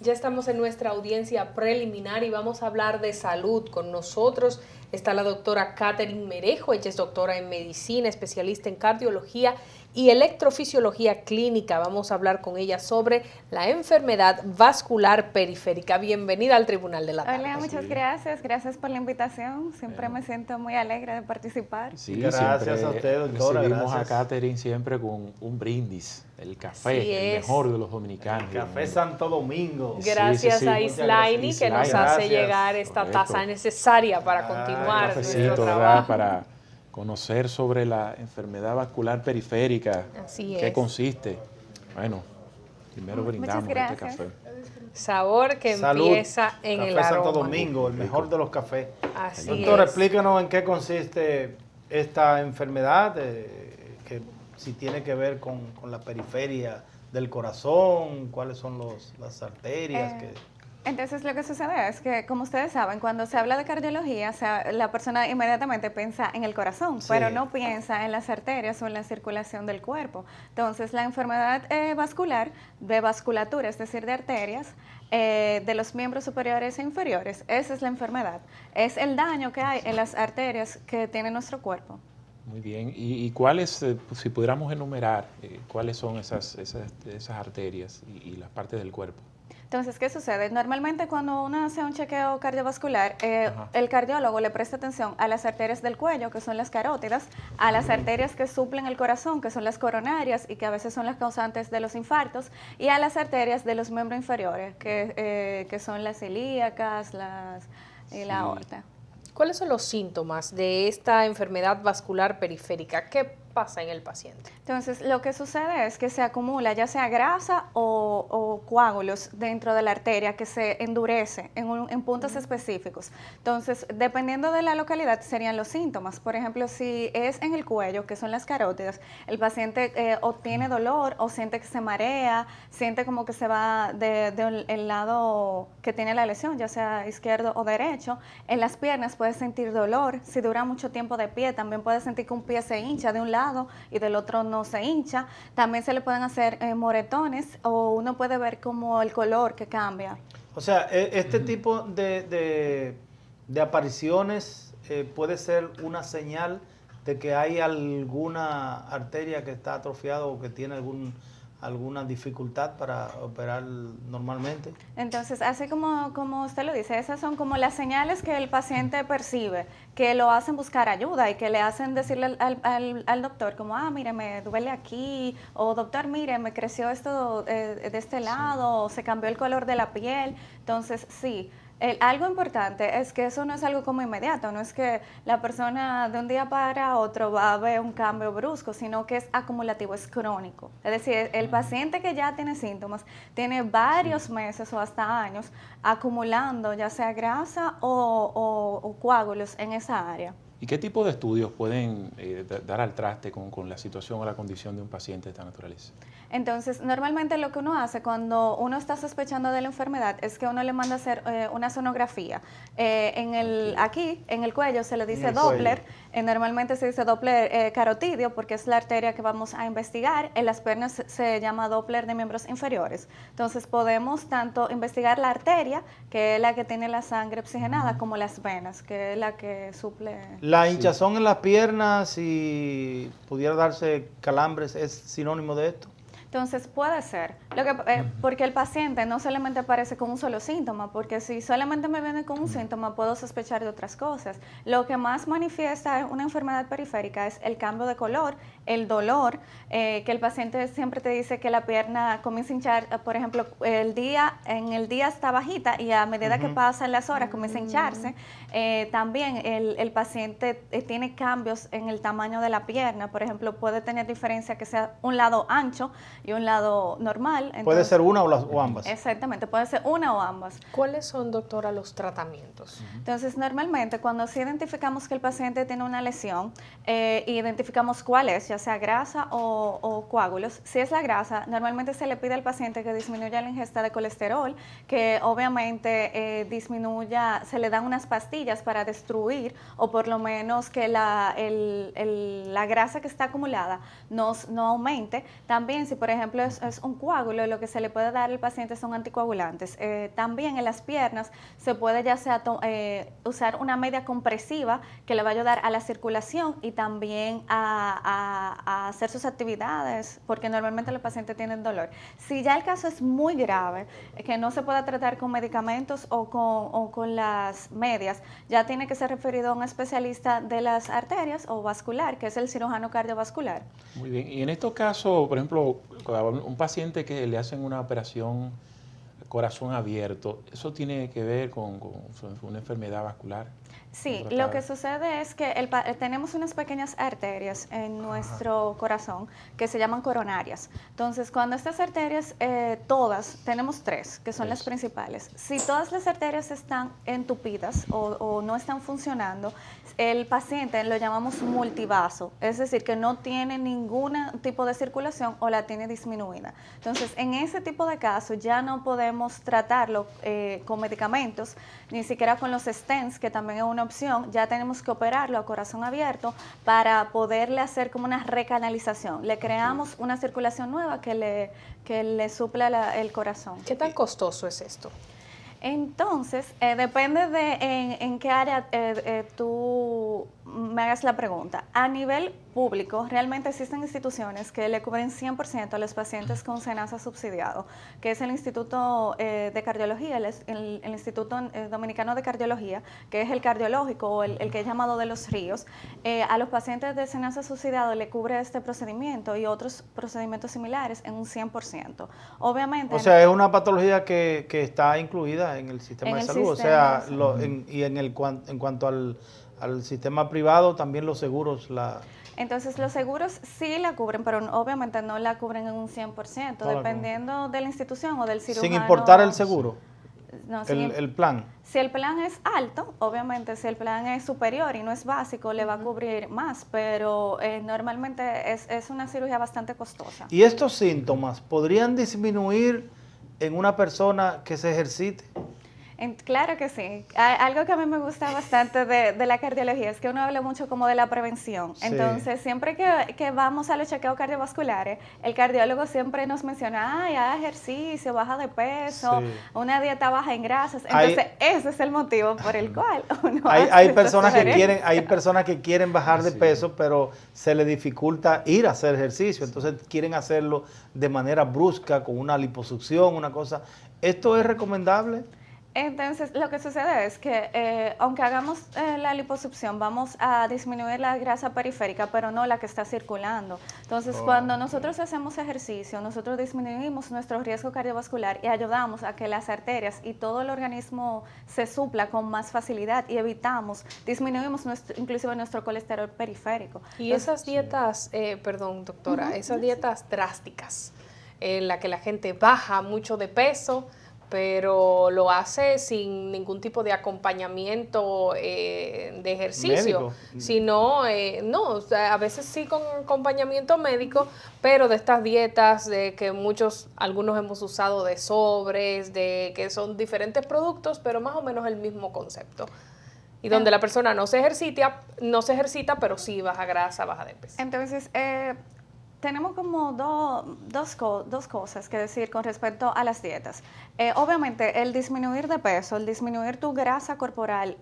Ya estamos en nuestra audiencia preliminar y vamos a hablar de salud. Con nosotros está la doctora Catherine Merejo. Ella es doctora en medicina, especialista en cardiología y electrofisiología clínica. Vamos a hablar con ella sobre la enfermedad vascular periférica. Bienvenida al Tribunal de la Tarde. Hola, muchas gracias. Gracias por la invitación. Siempre me siento muy alegre de participar. Sí, gracias a usted, doctora. Recibimos gracias. a Catherine siempre con un brindis, el café, el mejor de los dominicanos. El café Santo Domingo. Gracias a Islaini que nos hace llegar esta taza necesaria para continuar nuestro trabajo. Para conocer sobre la enfermedad vascular periférica. Así ¿Qué es. consiste? Bueno, primero brindamos este café. Sabor que empieza en el aroma. Café Santo Domingo, el mejor de los cafés. Así Doctora, es. explícanos en qué consiste esta enfermedad, que si tiene que ver con la periferia del corazón, cuáles son las arterias. Entonces lo que sucede es que, como ustedes saben, cuando se habla de cardiología, la persona inmediatamente piensa en el corazón, pero no piensa en las arterias o en la circulación del cuerpo. Entonces la enfermedad vascular, de vasculatura, es decir, de arterias, de los miembros superiores e inferiores, esa es la enfermedad. Es el daño que hay en las arterias que tiene nuestro cuerpo. Muy bien. ¿Y cuáles, si pudiéramos enumerar, cuáles son esas arterias y las partes del cuerpo? Entonces, ¿qué sucede? Normalmente cuando uno hace un chequeo cardiovascular, el cardiólogo le presta atención a las arterias del cuello, que son las carótidas, a las arterias que suplen el corazón, que son las coronarias y que a veces son las causantes de los infartos, y a las arterias de los miembros inferiores, que son las ilíacas y la aorta. ¿Cuáles son los síntomas de esta enfermedad vascular periférica? ¿Qué pasa en el paciente? Entonces, lo que sucede es que se acumula ya sea grasa o coágulos dentro de la arteria que se endurece en puntos específicos. Entonces, dependiendo de la localidad, serían los síntomas. Por ejemplo, si es en el cuello, que son las carótidas, el paciente obtiene dolor o siente que se marea, siente como que se va del lado que tiene la lesión, ya sea izquierdo o derecho. En las piernas puede sentir dolor. Si dura mucho tiempo de pie, también puede sentir que un pie se hincha de un lado y del otro no se hincha. También se le pueden hacer moretones o uno puede ver como el color que cambia. O sea, este tipo de apariciones puede ser una señal de que hay alguna arteria que está atrofiada o que tiene alguna dificultad para operar normalmente. Entonces, así como usted lo dice, esas son como las señales que el paciente percibe, que lo hacen buscar ayuda y que le hacen decirle al doctor como, mire, me duele aquí, o doctor, mire, me creció esto de este lado, o se cambió el color de la piel. Entonces, sí. Algo importante es que eso no es algo como inmediato, no es que la persona de un día para otro va a ver un cambio brusco, sino que es acumulativo, es crónico. Es decir, el paciente que ya tiene síntomas tiene varios meses o hasta años acumulando ya sea grasa o coágulos en esa área. ¿Y qué tipo de estudios pueden dar al traste con la situación o la condición de un paciente de esta naturaleza? Entonces, normalmente lo que uno hace cuando uno está sospechando de la enfermedad es que uno le manda a hacer una sonografía. Aquí, en el cuello, se le dice Doppler. Normalmente se dice Doppler carotidio porque es la arteria que vamos a investigar. En las piernas se llama Doppler de miembros inferiores. Entonces, podemos tanto investigar la arteria, que es la que tiene la sangre oxigenada, como las venas, que es la que suple. ¿La hinchazón en las piernas, si pudiera darse calambres, es sinónimo de esto? Entonces puede ser, porque el paciente no solamente aparece con un solo síntoma, porque si solamente me viene con un síntoma puedo sospechar de otras cosas. Lo que más manifiesta una enfermedad periférica es el cambio de color, el dolor, que el paciente siempre te dice que la pierna comienza a hinchar, por ejemplo, en el día está bajita y a medida que pasan las horas comienza a hincharse. También el paciente tiene cambios en el tamaño de la pierna, por ejemplo, puede tener diferencia que sea un lado ancho y un lado normal. Entonces, ¿puede ser una o ambas? Exactamente, puede ser una o ambas. ¿Cuáles son, doctora, los tratamientos? Entonces, normalmente cuando sí identificamos que el paciente tiene una lesión, identificamos cuál es, ya sea grasa o coágulos. Si es la grasa, normalmente se le pide al paciente que disminuya la ingesta de colesterol, que obviamente se le dan unas pastillas para destruir o por lo menos que la grasa que está acumulada no aumente. También si por por ejemplo, es un coágulo, lo que se le puede dar al paciente son anticoagulantes. También en las piernas se puede ya sea usar una media compresiva que le va a ayudar a la circulación y también a hacer sus actividades, porque normalmente los pacientes tienen dolor. Si ya el caso es muy grave, que no se pueda tratar con medicamentos o con las medias, ya tiene que ser referido a un especialista de las arterias o vascular, que es el cirujano cardiovascular. Muy bien. Y en estos casos, por ejemplo, un paciente que le hacen una operación corazón abierto, ¿eso tiene que ver con una enfermedad vascular? Sí, lo que sucede es que tenemos unas pequeñas arterias en nuestro corazón que se llaman coronarias. Entonces, cuando estas arterias, todas, tenemos 3, que son las principales. Si todas las arterias están entupidas o no están funcionando, el paciente lo llamamos multivaso, es decir, que no tiene ningún tipo de circulación o la tiene disminuida. Entonces, en ese tipo de casos ya no podemos tratarlo con medicamentos, ni siquiera con los stents, que también es una opción. Ya tenemos que operarlo a corazón abierto para poderle hacer como una recanalización. Le creamos una circulación nueva que le supla el corazón. ¿Qué tan costoso es esto? Entonces, depende de en qué área tú me hagas la pregunta. A nivel público, realmente existen instituciones que le cubren 100% a los pacientes con SENASA subsidiado, que es el Instituto de Cardiología, el Instituto Dominicano de Cardiología, que es el cardiológico o el que es llamado de los ríos. A los pacientes de SENASA subsidiado le cubre este procedimiento y otros procedimientos similares en un 100%. Obviamente... O sea, es una patología que está incluida en el sistema de salud. O sea, en cuanto al sistema privado, también los seguros Entonces, los seguros sí la cubren, pero obviamente no la cubren en un 100%, dependiendo de la institución o del cirujano. Sin importar el seguro, no, el plan. Si el plan es alto, obviamente, si el plan es superior y no es básico, le va a cubrir más, pero normalmente es una cirugía bastante costosa. ¿Y estos síntomas podrían disminuir en una persona que se ejercite? Claro que sí. Algo que a mí me gusta bastante de la cardiología es que uno habla mucho como de la prevención. Sí. Entonces, siempre que vamos a los chequeos cardiovasculares, el cardiólogo siempre nos menciona, haz ejercicio, baja de peso, sí, una dieta baja en grasas. Entonces, ese es el motivo por el cual uno hay personas que quieren bajar de peso, pero se les dificulta ir a hacer ejercicio. Entonces, quieren hacerlo de manera brusca, con una liposucción, una cosa. ¿Esto es recomendable? Entonces, lo que sucede es que aunque hagamos la liposucción, vamos a disminuir la grasa periférica, pero no la que está circulando. Entonces, cuando nosotros hacemos ejercicio, nosotros disminuimos nuestro riesgo cardiovascular y ayudamos a que las arterias y todo el organismo se supla con más facilidad y disminuimos inclusive nuestro colesterol periférico. Y esas dietas, perdón doctora, esas dietas drásticas en la que la gente baja mucho de peso, pero lo hace sin ningún tipo de acompañamiento de ejercicio, sino, no, o sea, a veces sí con acompañamiento médico, pero de estas dietas de que algunos hemos usado de sobres, de que son diferentes productos, pero más o menos el mismo concepto. Y donde la persona no se ejercita, pero sí baja grasa, baja de peso. Entonces, tenemos como dos cosas que decir con respecto a las dietas. Obviamente, el disminuir de peso, el disminuir tu grasa corporal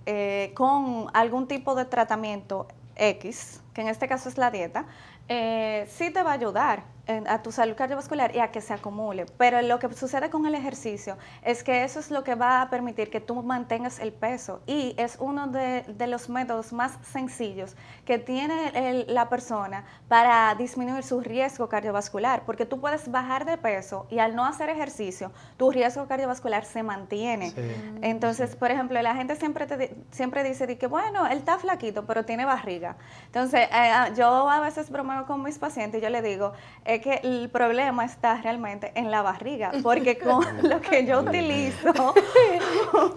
con algún tipo de tratamiento X, que en este caso es la dieta, sí te va a ayudar a tu salud cardiovascular y a que se acumule. Pero lo que sucede con el ejercicio es que eso es lo que va a permitir que tú mantengas el peso y es uno de los métodos más sencillos que tiene la persona para disminuir su riesgo cardiovascular, porque tú puedes bajar de peso y al no hacer ejercicio, tu riesgo cardiovascular se mantiene. Sí. Entonces, por ejemplo, la gente siempre dice que, bueno, él está flaquito, pero tiene barriga. Entonces, yo a veces bromeo con mis pacientes y yo le digo, que el problema está realmente en la barriga, porque con lo que yo utilizo...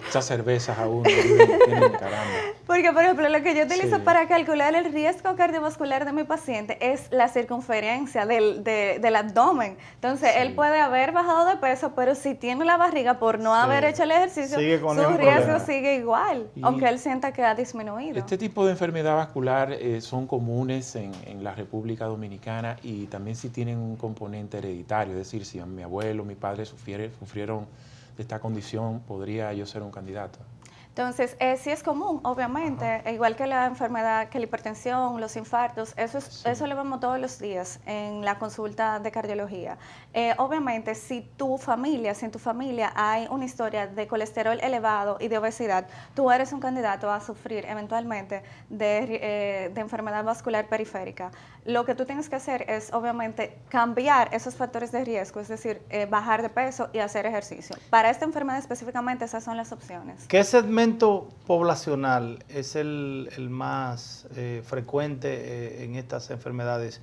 Esas cervezas aún tienen caramba. Porque, por ejemplo, lo que yo utilizo para calcular el riesgo cardiovascular de mi paciente es la circunferencia del abdomen. Entonces, él puede haber bajado de peso, pero si tiene la barriga por no haber hecho el ejercicio, su riesgo sigue igual, aunque él sienta que ha disminuido. Este tipo de enfermedad vascular son comunes en la República Dominicana y también si tienen tienen un componente hereditario, es decir, si mi abuelo, mi padre sufrieron de esta condición, ¿podría yo ser un candidato? Entonces, sí es común, obviamente, igual que la enfermedad, que la hipertensión, los infartos, eso lo vemos todos los días en la consulta de cardiología. Obviamente, si en tu familia hay una historia de colesterol elevado y de obesidad, tú eres un candidato a sufrir eventualmente de enfermedad vascular periférica. Lo que tú tienes que hacer es, obviamente, cambiar esos factores de riesgo, es decir, bajar de peso y hacer ejercicio. Para esta enfermedad específicamente, esas son las opciones. ¿Qué segmento poblacional es el más frecuente en estas enfermedades?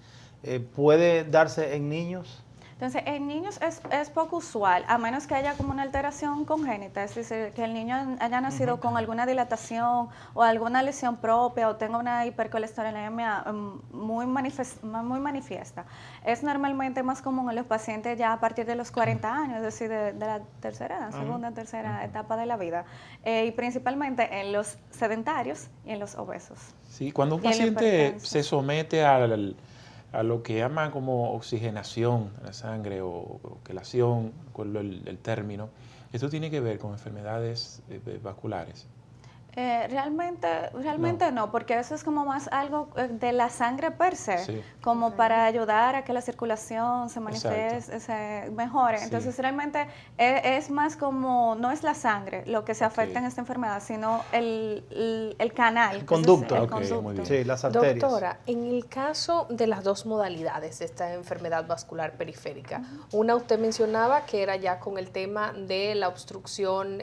¿Puede darse en niños? Entonces, en niños es poco usual, a menos que haya como una alteración congénita, es decir, que el niño haya nacido con alguna dilatación o alguna lesión propia o tenga una hipercolesterolemia muy manifiesta. Es normalmente más común en los pacientes ya a partir de los 40 años, es decir, de la segunda, tercera etapa de la vida, y principalmente en los sedentarios y en los obesos. Sí, cuando un paciente se somete a lo que llaman como oxigenación de la sangre o quelación, recuerdo el término, esto tiene que ver con enfermedades vasculares. Realmente no, porque eso es como más algo de la sangre per se, Sí. como para ayudar a que la circulación se manifieste, se mejore. Sí. Entonces realmente es más como, no es la sangre lo que se afecta en esta enfermedad, sino el canal. El conducto. El Ok, conducto. muy bien. Sí, las arterias. Doctora, en el caso de las dos modalidades de esta enfermedad vascular periférica, una usted mencionaba que era ya con el tema de la obstrucción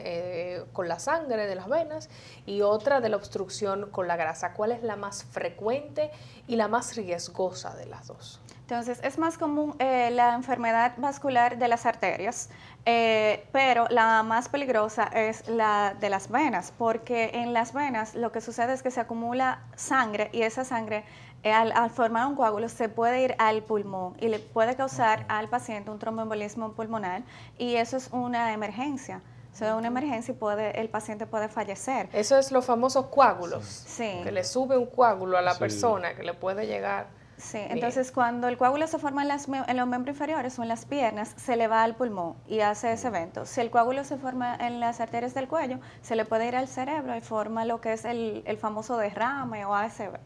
con la sangre de las venas y otra de la obstrucción con la grasa. ¿Cuál es la más frecuente y la más riesgosa de las dos? Entonces, es más común la enfermedad vascular de las arterias, pero la más peligrosa es la de las venas, porque en las venas lo que sucede es que se acumula sangre y esa sangre, al formar un coágulo, se puede ir al pulmón y le puede causar al paciente un tromboembolismo pulmonar y eso es una emergencia. O sea, una emergencia y el paciente puede fallecer. Eso es los famosos coágulos, Sí. que le sube un coágulo a la Sí. persona, que le puede llegar. Sí, Bien. entonces cuando el coágulo se forma en los miembros inferiores o en las piernas, se le va al pulmón y hace ese evento. Si el coágulo se forma en las arterias del cuello, se le puede ir al cerebro y forma lo que es el famoso derrame o ASV.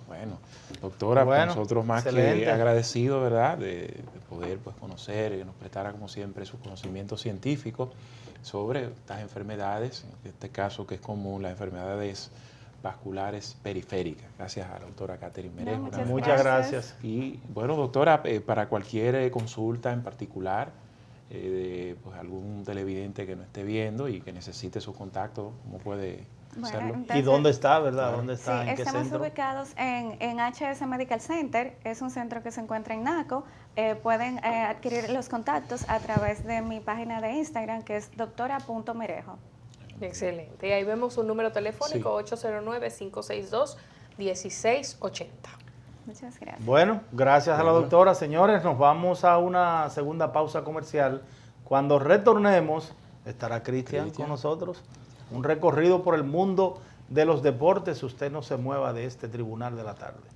Bueno, doctora, Bueno, nosotros más excelente. que agradecidos, ¿verdad?, de poder conocer y que nos prestara como siempre sus conocimientos científicos sobre estas enfermedades, en este caso que es común, las enfermedades vasculares periféricas. Gracias a la doctora Catherine Merejo. Muchas gracias. Y bueno, doctora, para cualquier consulta en particular, de algún televidente que no esté viendo y que necesite su contacto, ¿cómo puede hacerlo? entonces, ¿Y dónde está, verdad? Claro. ¿Dónde está? Sí, ¿En qué estamos centro? ubicados en HS Medical Center, es un centro que se encuentra en Naco. Pueden adquirir los contactos a través de mi página de Instagram, que es doctora.merejo. Excelente. Y ahí vemos un número telefónico, Sí. 809-562-1680. Muchas gracias. Bueno, gracias a la Bueno. doctora. Señores, nos vamos a una segunda pausa comercial. Cuando retornemos, estará Cristian con nosotros. Un recorrido por el mundo de los deportes. Usted no se mueva de este Tribunal de la Tarde.